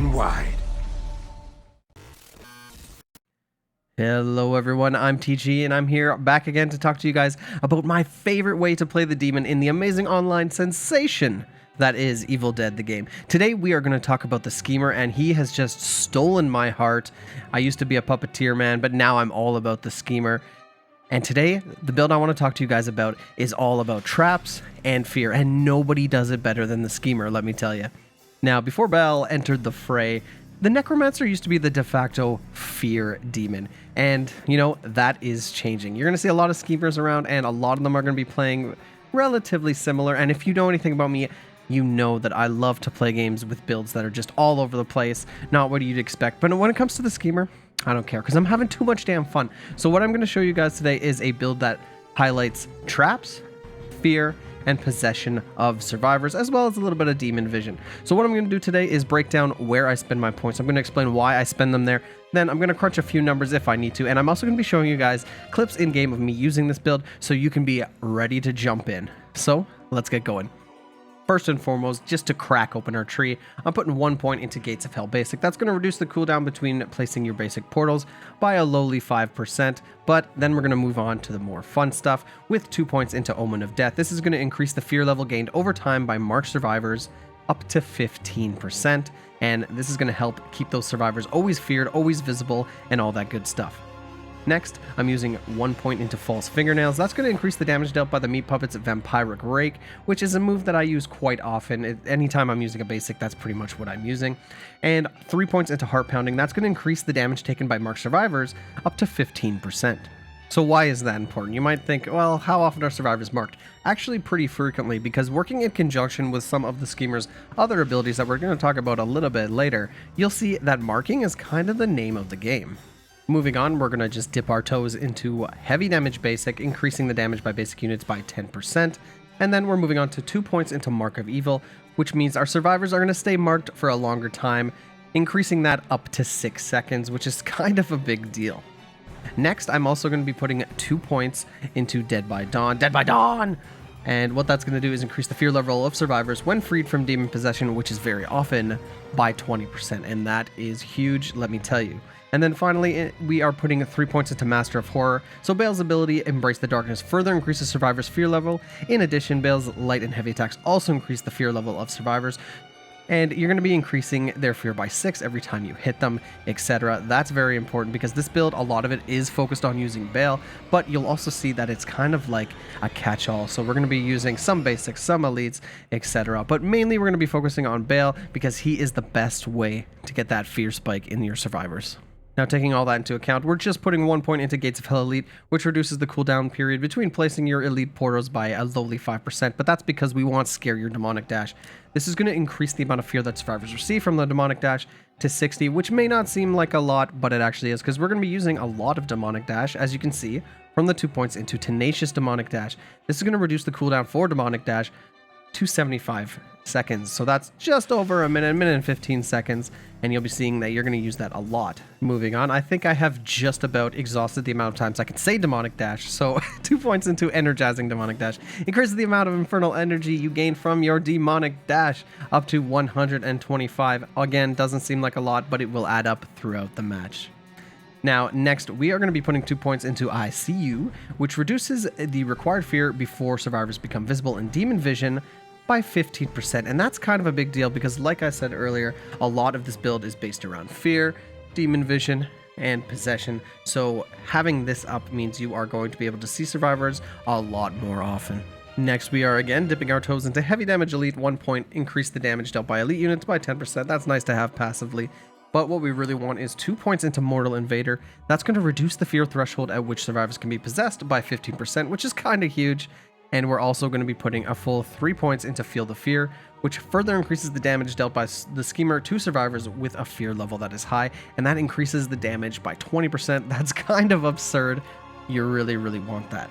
and wide. Hello everyone, I'm TG and I'm here back again to talk to you guys about my favorite way to play the demon in the amazing online sensation that is Evil Dead the game. Today we are going to talk about the schemer, and he has just stolen my heart. I used to be a puppeteer man, but now I'm all about the schemer. And today, the build I want to talk to you guys about is all about traps and fear, and nobody does it better than the schemer, let me tell you. Now, before Baal entered the fray, the Necromancer used to be the de facto fear demon, and, you know, that is changing. You're going to see a lot of schemers around, and a lot of them are going to be playing relatively similar, and if you know anything about me, you know that I love to play games with builds that are just all over the place, not what you'd expect. But when it comes to the schemer, I don't care, because I'm having too much damn fun. So what I'm going to show you guys today is a build that highlights traps, fear, and possession of survivors, as well as a little bit of demon vision. So what I'm going to do today is break down where I spend my points. I'm going to explain why I spend them there. Then I'm going to crunch a few numbers if I need to, and I'm also going to be showing you guys clips in-game of me using this build so you can be ready to jump in. So let's get going. First and foremost, just to crack open our tree, I'm putting 1 point into Gates of Hell Basic. That's going to reduce the cooldown between placing your basic portals by a lowly 5%, but then we're going to move on to the more fun stuff with 2 points into Omen of Death. This is going to increase the fear level gained over time by marked survivors up to 15%, and this is going to help keep those survivors always feared, always visible, and all that good stuff. Next, I'm using 1 point into False Fingernails. That's going to increase the damage dealt by the Meat Puppet's Vampiric Rake, which is a move that I use quite often. Anytime I'm using a basic, that's pretty much what I'm using. And 3 points into Heart Pounding. That's going to increase the damage taken by marked survivors up to 15%. So why is that important? You might think, well, how often are survivors marked? Actually, pretty frequently, because working in conjunction with some of the schemer's other abilities that we're going to talk about a little bit later, you'll see that marking is kind of the name of the game. Moving on, we're going to just dip our toes into Heavy Damage Basic, increasing the damage by basic units by 10%. And then we're moving on to 2 points into Mark of Evil, which means our survivors are going to stay marked for a longer time, increasing that up to 6 seconds, which is kind of a big deal. Next, I'm also going to be putting 2 points into Dead by Dawn. Dead by Dawn! And what that's going to do is increase the fear level of survivors when freed from demon possession, which is very often, by 20%. And that is huge, let me tell you. And then finally, we are putting 3 points into Master of Horror. So Baal's ability, Embrace the Darkness, further increases survivors' fear level. In addition, Baal's light and heavy attacks also increase the fear level of survivors. And you're going to be increasing their fear by 6 every time you hit them, etc. That's very important because this build, a lot of it is focused on using Baal, but you'll also see that it's kind of like a catch-all. So we're going to be using some basics, some elites, etc. But mainly we're going to be focusing on Baal because he is the best way to get that fear spike in your survivors. Now, taking all that into account, we're just putting 1 point into Gates of Hell Elite, which reduces the cooldown period between placing your elite portals by a lowly 5%, but that's because we want Scare Your Demonic Dash. This is going to increase the amount of fear that survivors receive from the Demonic Dash to 60, which may not seem like a lot, but it actually is, because we're going to be using a lot of Demonic Dash, as you can see, from the 2 points into Tenacious Demonic Dash. This is going to reduce the cooldown for Demonic Dash to 75 seconds. So that's just over a minute and 15 seconds, and you'll be seeing that you're going to use that a lot. Moving on, I think I have just about exhausted the amount of times I can say Demonic Dash, so 2 points into Energizing Demonic Dash. Increases the amount of infernal energy you gain from your Demonic Dash up to 125. Again, doesn't seem like a lot, but it will add up throughout the match. Now, next, we are going to be putting 2 points into I See You, which reduces the required fear before survivors become visible in Demon Vision by 15%, and that's kind of a big deal because, like I said earlier, a lot of this build is based around fear, demon vision, and possession, so having this up means you are going to be able to see survivors a lot more often. Next, we are again dipping our toes into Heavy Damage Elite. 1 point, increase the damage dealt by elite units by 10%. That's nice to have passively, but what we really want is 2 points into Mortal Invader. That's going to reduce the fear threshold at which survivors can be possessed by 15%, which is kind of huge. And we're also going to be putting a full 3 points into Feel the Fear, which further increases the damage dealt by the schemer to survivors with a fear level that is high, and that increases the damage by 20%. That's kind of absurd. You really, really want that.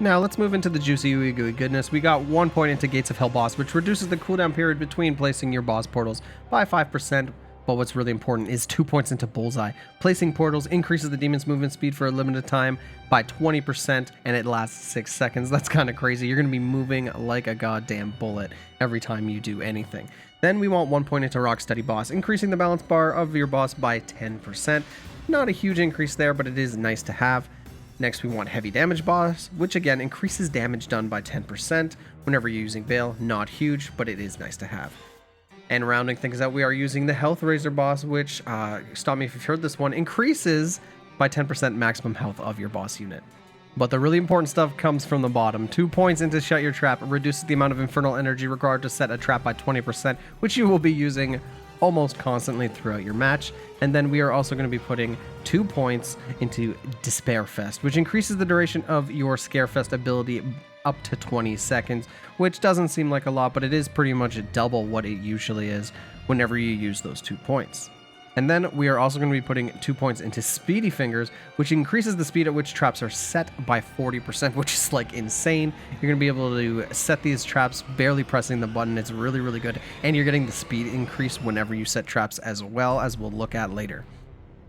Now let's move into the juicy ooey gooey goodness. We got 1 point into Gates of Hell Boss, which reduces the cooldown period between placing your boss portals by 5%. But what's really important is 2 points into Bullseye. Placing portals increases the demon's movement speed for a limited time by 20%, and it lasts 6 seconds. That's kind of crazy. You're going to be moving like a goddamn bullet every time you do anything. Then we want 1 point into Rocksteady Boss, increasing the balance bar of your boss by 10%. Not a huge increase there, but it is nice to have. Next, we want Heavy Damage Boss, which again increases damage done by 10% whenever you're using Baal. Not huge, but it is nice to have. And rounding things out, we are using the Health Raiser Boss, which, stop me if you've heard this one, increases by 10% maximum health of your boss unit. But the really important stuff comes from the bottom. 2 points into Shut Your Trap reduces the amount of infernal energy required to set a trap by 20%, which you will be using almost constantly throughout your match. And then we are also going to be putting 2 points into Despair Fest, which increases the duration of your Scare Fest ability up to 20 seconds, which doesn't seem like a lot, but it is pretty much double what it usually is whenever you use those 2 points. And then we are also going to be putting 2 points into Speedy Fingers, which increases the speed at which traps are set by 40%, which is like insane. You're going to be able to set these traps barely pressing the button. It's really, really good. And you're getting the speed increase whenever you set traps as well, as we'll look at later.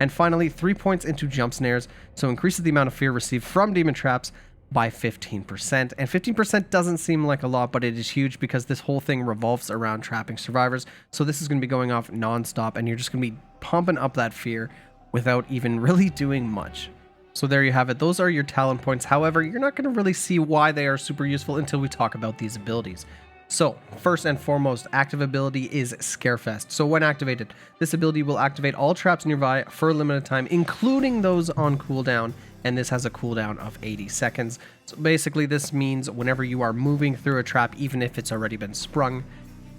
And finally, 3 points into Jump Snares, so increases the amount of fear received from demon traps by 15%. And 15% doesn't seem like a lot, but it is huge because this whole thing revolves around trapping survivors. So this is going to be going off non-stop, and you're just going to be pumping up that fear without even really doing much. So there you have it. Those are your talent points. However, you're not going to really see why they are super useful until we talk about these abilities. So, first and foremost, active ability is Scarefest. So when activated, this ability will activate all traps nearby for a limited time, including those on cooldown, and this has a cooldown of 80 seconds. So basically, this means whenever you are moving through a trap, even if it's already been sprung,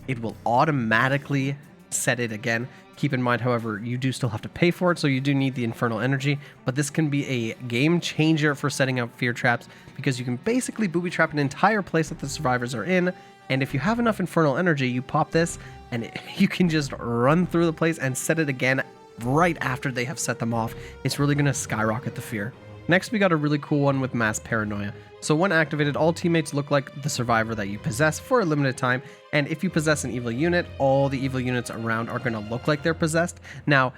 it will automatically set it again. Keep in mind, however, you do still have to pay for it, so you do need the infernal energy, but this can be a game changer for setting up fear traps, because you can basically booby trap an entire place that the survivors are in. And if you have enough infernal energy, you pop this and you can just run through the place and set it again right after they have set them off. It's really going to skyrocket the fear. Next, we got a really cool one with Mass Paranoia. So when activated, all teammates look like the survivor that you possess for a limited time. And if you possess an evil unit, all the evil units around are going to look like they're possessed. Now,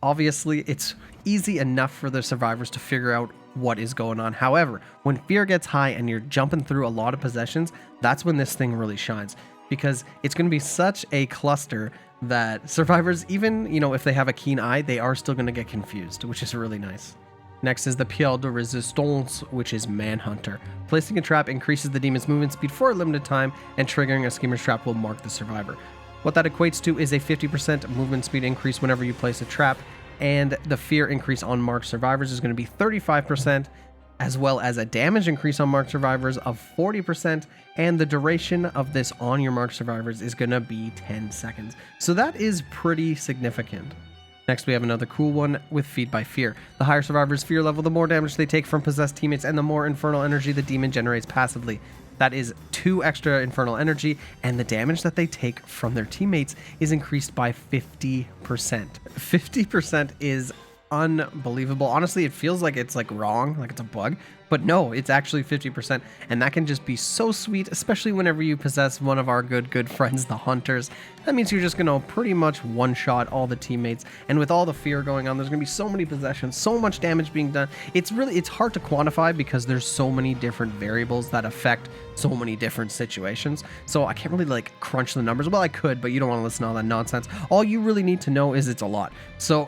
obviously, it's easy enough for the survivors to figure out what is going on. However, when fear gets high and you're jumping through a lot of possessions, that's when this thing really shines, because it's going to be such a cluster that survivors, even, if they have a keen eye, they are still going to get confused, which is really nice. Next is the Pierre de Resistance, which is Manhunter. Placing a trap increases the demon's movement speed for a limited time, and triggering a schemer's trap will mark the survivor. What that equates to is a 50% movement speed increase whenever you place a trap, and the fear increase on marked survivors is going to be 35%, as well as a damage increase on marked survivors of 40%, and the duration of this on your marked survivors is going to be 10 seconds. So that is pretty significant. Next, we have another cool one with Feed by Fear. The higher survivor's fear level, the more damage they take from possessed teammates, and the more infernal energy the demon generates passively. That is 2 extra infernal energy, and the damage that they take from their teammates is increased by 50%. 50% is unbelievable. Honestly, it feels like it's wrong, like it's a bug, but no, it's actually 50%, and that can just be so sweet, especially whenever you possess one of our good friends, the Hunters. That means you're just gonna pretty much one-shot all the teammates, and with all the fear going on, there's gonna be so many possessions, so much damage being done. It's hard to quantify because there's so many different variables that affect so many different situations, so I can't really crunch the numbers. Well, I could, but you don't want to listen to all that nonsense. All you really need to know is it's a lot. So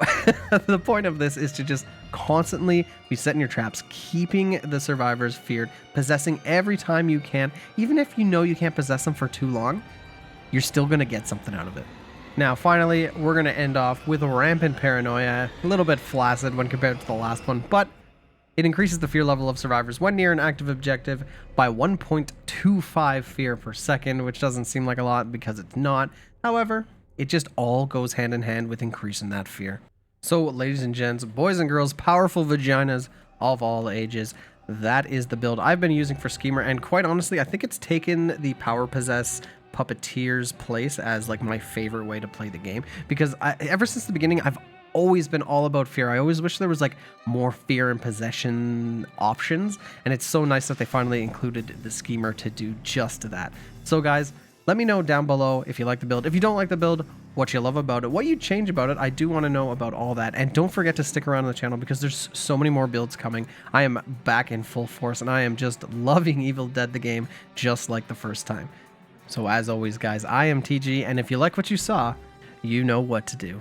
the point of this is to just constantly be setting your traps, keeping the survivors feared, possessing every time you can. Even if you know you can't possess them for too long, you're still going to get something out of it. Now, finally, we're going to end off with Rampant Paranoia. A little bit flaccid when compared to the last one, but it increases the fear level of survivors when near an active objective by 1.25 fear per second, which doesn't seem like a lot because it's not. However, it just all goes hand in hand with increasing that fear. So, ladies and gents, boys and girls, powerful vaginas of all ages, that is the build I've been using for Schemer, and quite honestly, I think it's taken the Power Possess Puppeteer's place as my favorite way to play the game, because ever since the beginning, I've always been all about fear. I always wish there was more fear and possession options, and it's so nice that they finally included the Schemer to do just that. So guys, let me know down below if you like the build. If you don't like the build, what you love about it, what you change about it. I do want to know about all that. And don't forget to stick around on the channel because there's so many more builds coming. I am back in full force and I am just loving Evil Dead the game just like the first time. So as always, guys, I am TG, and if you like what you saw, you know what to do.